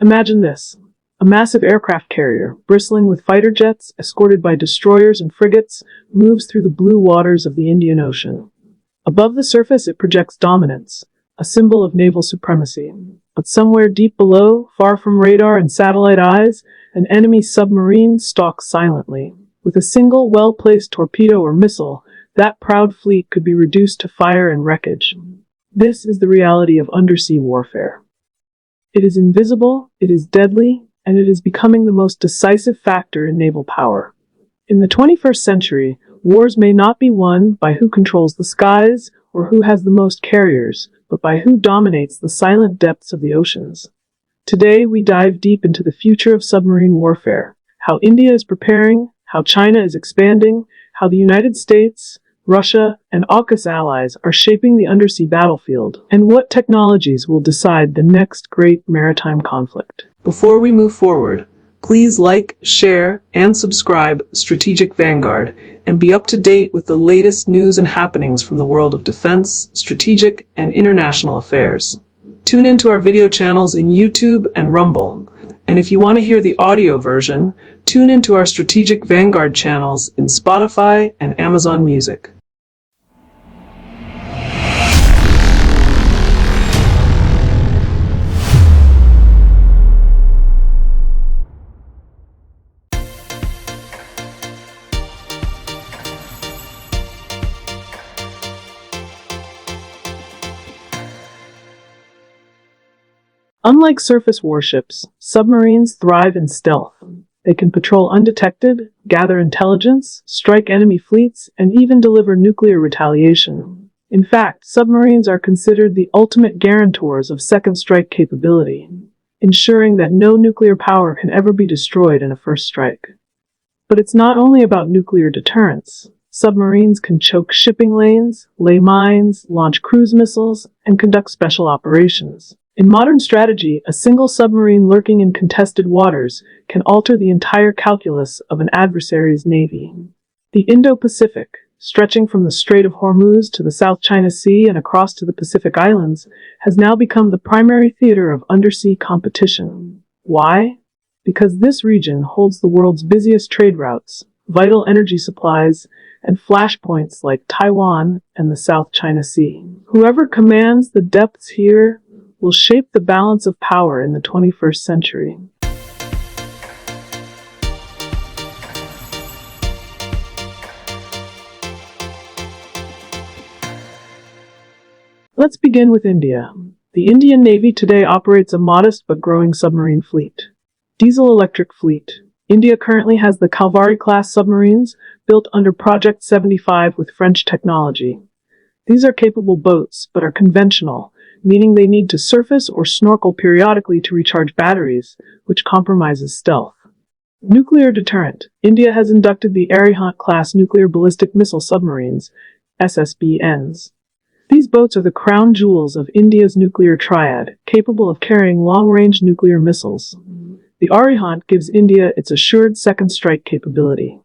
Imagine this. A massive aircraft carrier, bristling with fighter jets, escorted by destroyers and frigates, moves through the blue waters of the Indian Ocean. Above the surface, it projects dominance, a symbol of naval supremacy. But somewhere deep below, far from radar and satellite eyes, an enemy submarine stalks silently. With a single well-placed torpedo or missile, that proud fleet could be reduced to fire and wreckage. This is the reality of undersea warfare. It is invisible, it is deadly, and it is becoming the most decisive factor in naval power. In the 21st century, wars may not be won by who controls the skies or who has the most carriers, but by who dominates the silent depths of the oceans. Today, we dive deep into the future of submarine warfare, how India is preparing, how China is expanding, how the United States, Russia, and AUKUS allies are shaping the undersea battlefield, and what technologies will decide the next great maritime conflict. Before we move forward, please like, share, and subscribe Strategic Vanguard and be up to date with the latest news and happenings from the world of defense, strategic, and international affairs. Tune into our video channels in YouTube and Rumble. And if you want to hear the audio version, tune into our Strategic Vanguard channels in Spotify and Amazon Music. Unlike surface warships, submarines thrive in stealth. They can patrol undetected, gather intelligence, strike enemy fleets, and even deliver nuclear retaliation. In fact, submarines are considered the ultimate guarantors of second strike capability, ensuring that no nuclear power can ever be destroyed in a first strike. But it's not only about nuclear deterrence. Submarines can choke shipping lanes, lay mines, launch cruise missiles, and conduct special operations. In modern strategy, a single submarine lurking in contested waters can alter the entire calculus of an adversary's navy. The Indo-Pacific, stretching from the Strait of Hormuz to the South China Sea and across to the Pacific Islands, has now become the primary theater of undersea competition. Why? Because this region holds the world's busiest trade routes, vital energy supplies, and flashpoints like Taiwan and the South China Sea. Whoever commands the depths here will shape the balance of power in the 21st century. Let's begin with India. The Indian Navy today operates a modest but growing submarine fleet. Diesel-electric fleet. India currently has the Kalvari-class submarines built under Project 75 with French technology. These are capable boats, but are conventional, meaning they need to surface or snorkel periodically to recharge batteries, which compromises stealth. Nuclear deterrent. India has inducted the Air-Independent-class nuclear ballistic missile submarines, SSBNs. These boats are the crown jewels of India's nuclear triad, capable of carrying long-range nuclear missiles. The Arihant gives India its assured second strike capability.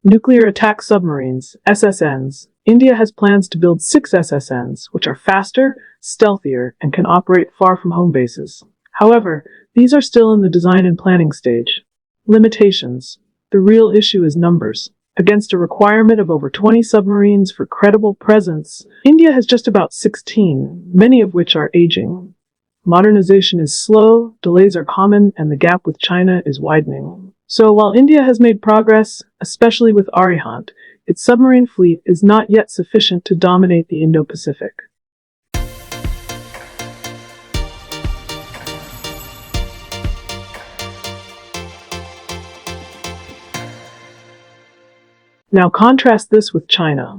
Nuclear attack submarines, SSNs. India has plans to build 6 SSNs, which are faster, stealthier, and can operate far from home bases. However, these are still in the design and planning stage. Limitations. The real issue is numbers. Against a requirement of over 20 submarines for credible presence, India has just about 16, many of which are aging. Modernization is slow, delays are common, and the gap with China is widening. So while India has made progress, especially with Arihant, its submarine fleet is not yet sufficient to dominate the Indo-Pacific. Now contrast this with China.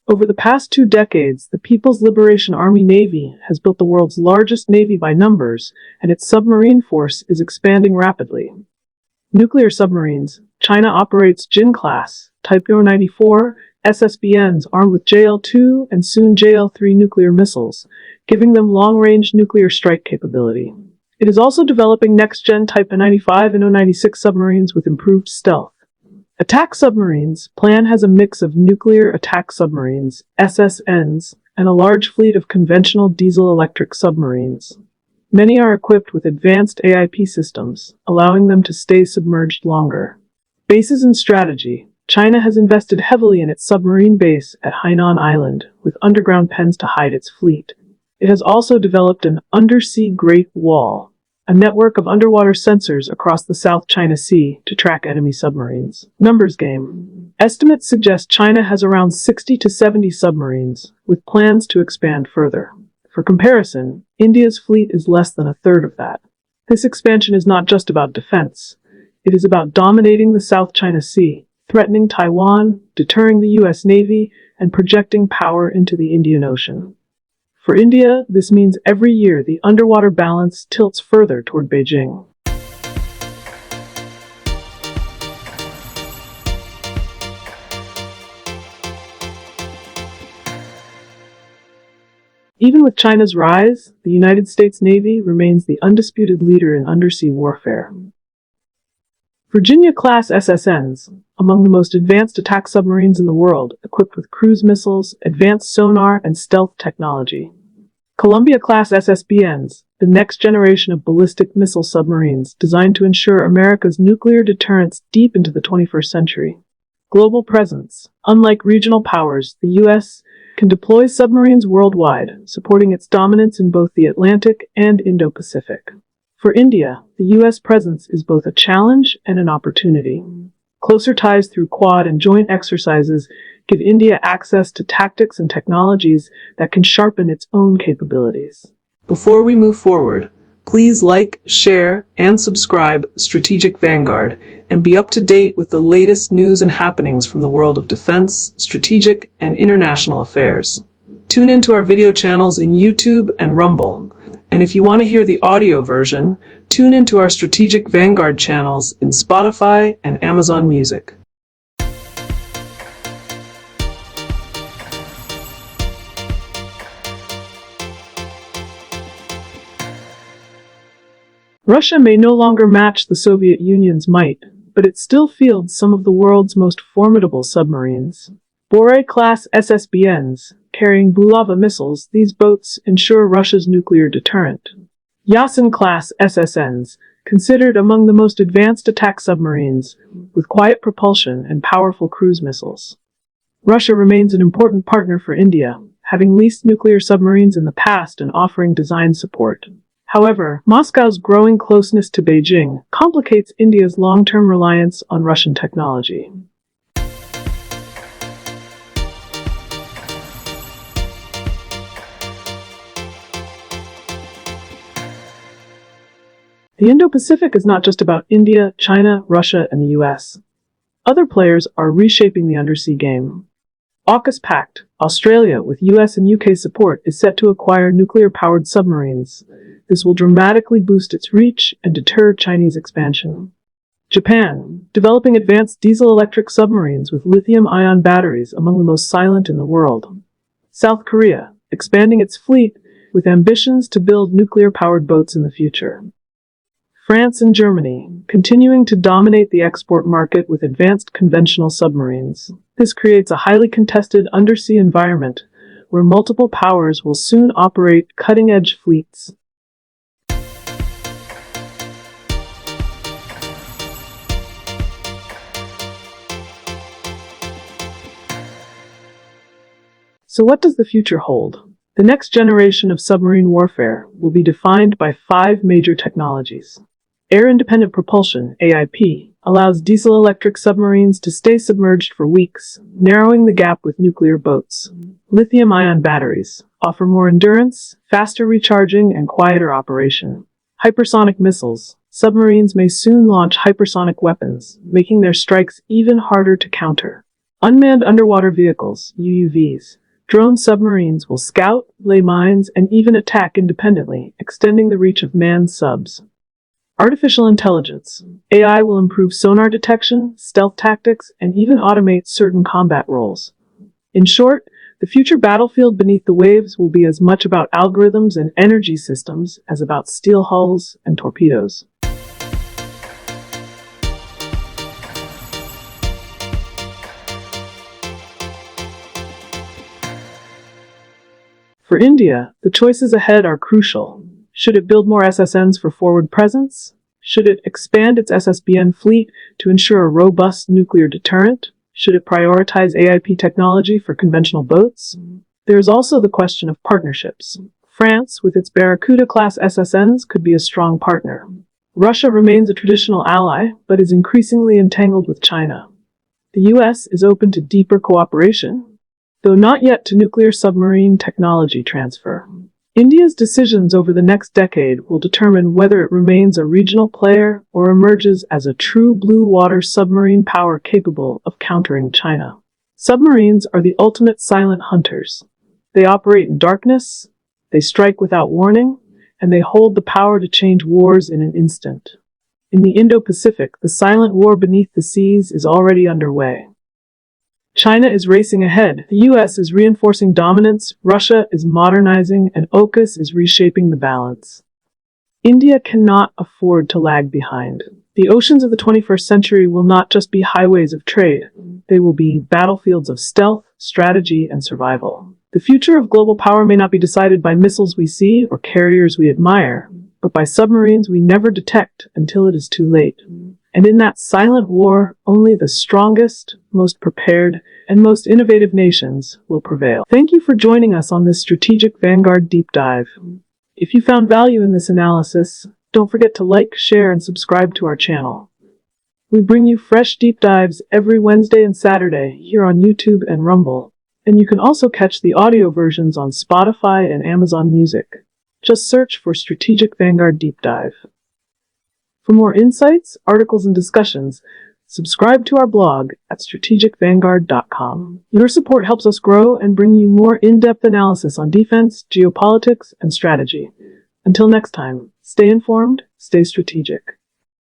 Over the past 2 decades, the People's Liberation Army Navy has built the world's largest navy by numbers, and its submarine force is expanding rapidly. Nuclear submarines. China operates Jin-class, Type 94, SSBNs armed with JL-2 and soon JL-3 nuclear missiles, giving them long-range nuclear strike capability. It is also developing next-gen Type 95 and 96 submarines with improved stealth. Attack submarines. Plan has a mix of nuclear attack submarines, SSNs, and a large fleet of conventional diesel-electric submarines. Many are equipped with advanced AIP systems, allowing them to stay submerged longer. Bases and strategy. China has invested heavily in its submarine base at Hainan Island, with underground pens to hide its fleet. It has also developed an undersea Great Wall, a network of underwater sensors across the South China Sea to track enemy submarines. Numbers game. Estimates suggest China has around 60 to 70 submarines, with plans to expand further. For comparison, India's fleet is less than a third of that. This expansion is not just about defense. It is about dominating the South China Sea, threatening Taiwan, deterring the U.S. Navy, and projecting power into the Indian Ocean. For India, this means every year the underwater balance tilts further toward Beijing. Even with China's rise, the United States Navy remains the undisputed leader in undersea warfare. Virginia-class SSNs, among the most advanced attack submarines in the world, equipped with cruise missiles, advanced sonar, and stealth technology. Columbia-class SSBNs, the next generation of ballistic missile submarines designed to ensure America's nuclear deterrence deep into the 21st century. Global presence. Unlike regional powers, the U.S. can deploy submarines worldwide, supporting its dominance in both the Atlantic and Indo-Pacific. For India, the U.S. presence is both a challenge and an opportunity. Closer ties through Quad and joint exercises give India access to tactics and technologies that can sharpen its own capabilities. Before we move forward, please like, share, and subscribe Strategic Vanguard and be up to date with the latest news and happenings from the world of defense, strategic, and international affairs. Tune into our video channels in YouTube and Rumble. And if you want to hear the audio version, tune into our Strategic Vanguard channels in Spotify and Amazon Music. Russia may no longer match the Soviet Union's might, but it still fields some of the world's most formidable submarines. Bore-class SSBNs, carrying Bulava missiles, these boats ensure Russia's nuclear deterrent. Yasin-class SSNs, considered among the most advanced attack submarines, with quiet propulsion and powerful cruise missiles. Russia remains an important partner for India, having leased nuclear submarines in the past and offering design support. However, Moscow's growing closeness to Beijing complicates India's long-term reliance on Russian technology. The Indo-Pacific is not just about India, China, Russia, and the US. Other players are reshaping the undersea game. AUKUS Pact, Australia, with US and UK support, is set to acquire nuclear-powered submarines. This will dramatically boost its reach and deter Chinese expansion. Japan, developing advanced diesel-electric submarines with lithium-ion batteries, among the most silent in the world. South Korea, expanding its fleet with ambitions to build nuclear-powered boats in the future. France and Germany, continuing to dominate the export market with advanced conventional submarines. This creates a highly contested undersea environment where multiple powers will soon operate cutting-edge fleets. So what does the future hold? The next generation of submarine warfare will be defined by 5 major technologies. Air-Independent Propulsion, AIP, allows diesel-electric submarines to stay submerged for weeks, narrowing the gap with nuclear boats. Lithium-ion batteries offer more endurance, faster recharging, and quieter operation. Hypersonic missiles. Submarines may soon launch hypersonic weapons, making their strikes even harder to counter. Unmanned underwater vehicles, UUVs. Drone submarines will scout, lay mines, and even attack independently, extending the reach of manned subs. Artificial intelligence. AI will improve sonar detection, stealth tactics, and even automate certain combat roles. In short, the future battlefield beneath the waves will be as much about algorithms and energy systems as about steel hulls and torpedoes. For India, the choices ahead are crucial. Should it build more SSNs for forward presence? Should it expand its SSBN fleet to ensure a robust nuclear deterrent? Should it prioritize AIP technology for conventional boats? There is also the question of partnerships. France, with its Barracuda-class SSNs, could be a strong partner. Russia remains a traditional ally, but is increasingly entangled with China. The U.S. is open to deeper cooperation, though not yet to nuclear submarine technology transfer. India's decisions over the next decade will determine whether it remains a regional player or emerges as a true blue water submarine power capable of countering China. Submarines are the ultimate silent hunters. They operate in darkness, they strike without warning, and they hold the power to change wars in an instant. In the Indo-Pacific, the silent war beneath the seas is already underway. China is racing ahead, the US is reinforcing dominance, Russia is modernizing, and AUKUS is reshaping the balance. India cannot afford to lag behind. The oceans of the 21st century will not just be highways of trade, they will be battlefields of stealth, strategy, and survival. The future of global power may not be decided by missiles we see or carriers we admire, but by submarines we never detect until it is too late. And in that silent war, only the strongest, most prepared, and most innovative nations will prevail. Thank you for joining us on this Strategic Vanguard Deep Dive. If you found value in this analysis, don't forget to like, share, and subscribe to our channel. We bring you fresh deep dives every Wednesday and Saturday here on YouTube and Rumble, and you can also catch the audio versions on Spotify and Amazon Music. Just search for Strategic Vanguard Deep Dive. For more insights, articles, and discussions, subscribe to our blog at StrategicVanguard.com. Your support helps us grow and bring you more in-depth analysis on defense, geopolitics, and strategy. Until next time, stay informed, stay strategic.